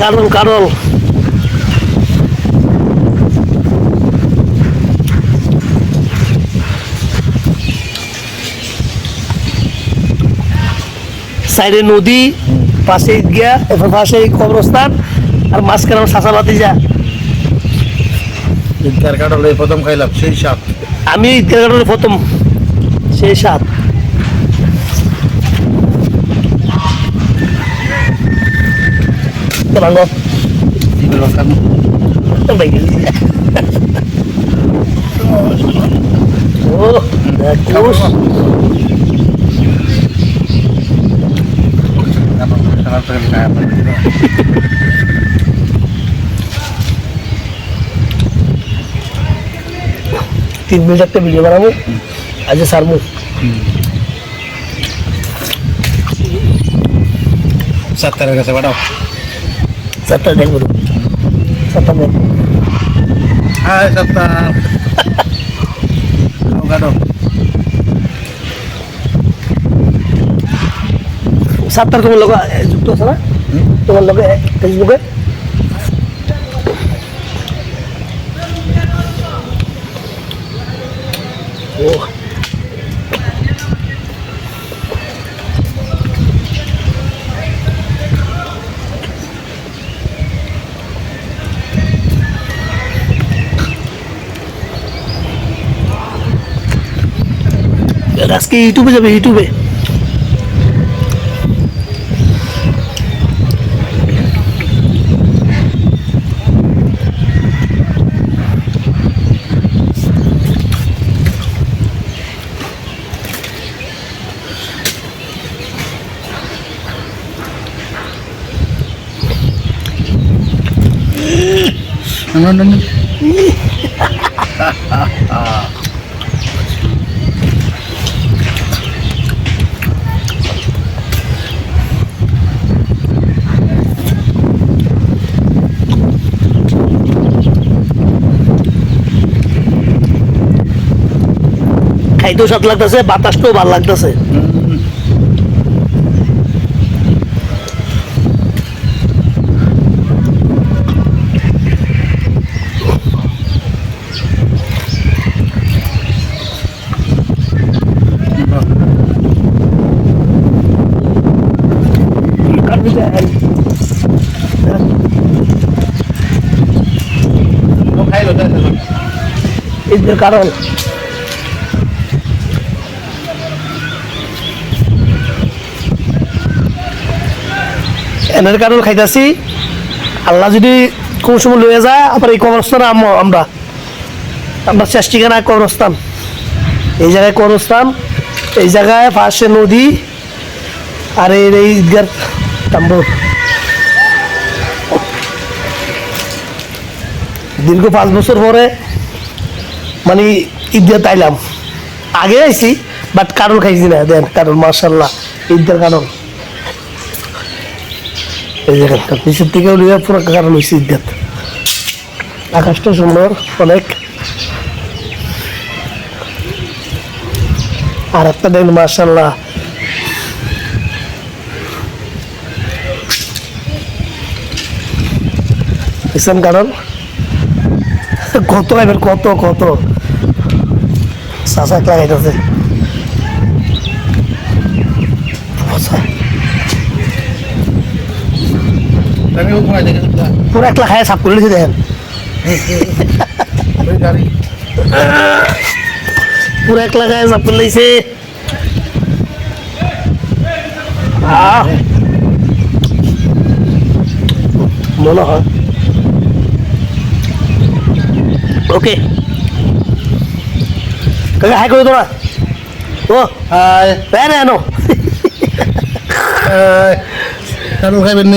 কারণ কারণ সাইডে নদী, পাশে ঈদগা, এরপর পাশে কবরস্থান, আর মাঝখানে আমার শাসাবাতি যা। ঈদগার কাটলে প্রথম খাইলাম সেই স্বাদ। আমি ঈদগার কাটলে প্রথম সেই স্বাদ। তিন মিনিট একটা ভিডিও বানাবো, আজ সারবো। সাত্তারের কাছে পাঠাও। সাতটা দেখবো, সাতটা দেখবো। হ্যাঁ সাত্তার কাটো। সাতটার তোমার লোক যুক্ত আছে না? তোমার লোকে ফেসবুকে ও আজকে ইউটিউবে যাবে, ইউটিউবে খাইতেও স্বাদ লাগতেছে, বাতাসটাও ভালো লাগতেছে। ঈদের কারণ এনের কারণ খাইতেছি, আল্লাহ যদি কোন সময় লয়ে যায়, আবার এই কবরস্থানে আমরা আমরা শেষ ঠিকানা কবরস্থান। এই জায়গায় কবরস্থান, এই জায়গায় পাশে নদী, আর এই ঈদগার তাম্বুর। দীর্ঘ 5 বছর পরে মানে ঈদগাহ তাইলাম। আগে আইছি বাট কারণ খাইছি না। দেন কারণ মার্শাল্লাহ ঈদগার কারণ এই জায়গাটা নিচের থেকে পুরো কারণ হয়েছে ঈদগাহ। আকাশটা সুন্দর অনেক। আর একটা দেখুন মার্শাল্লাহ ইসলাম কারণ কত এবার কত কত চাষা লাগাইতেছে। পুরো একলা খায় সাপ করে দেখেন, পুরো একলা খায় সাপ করে লেগেছে। মনে হয় ওকে কাকা হাই করে তোরা। ও হাই এনো খাইবেন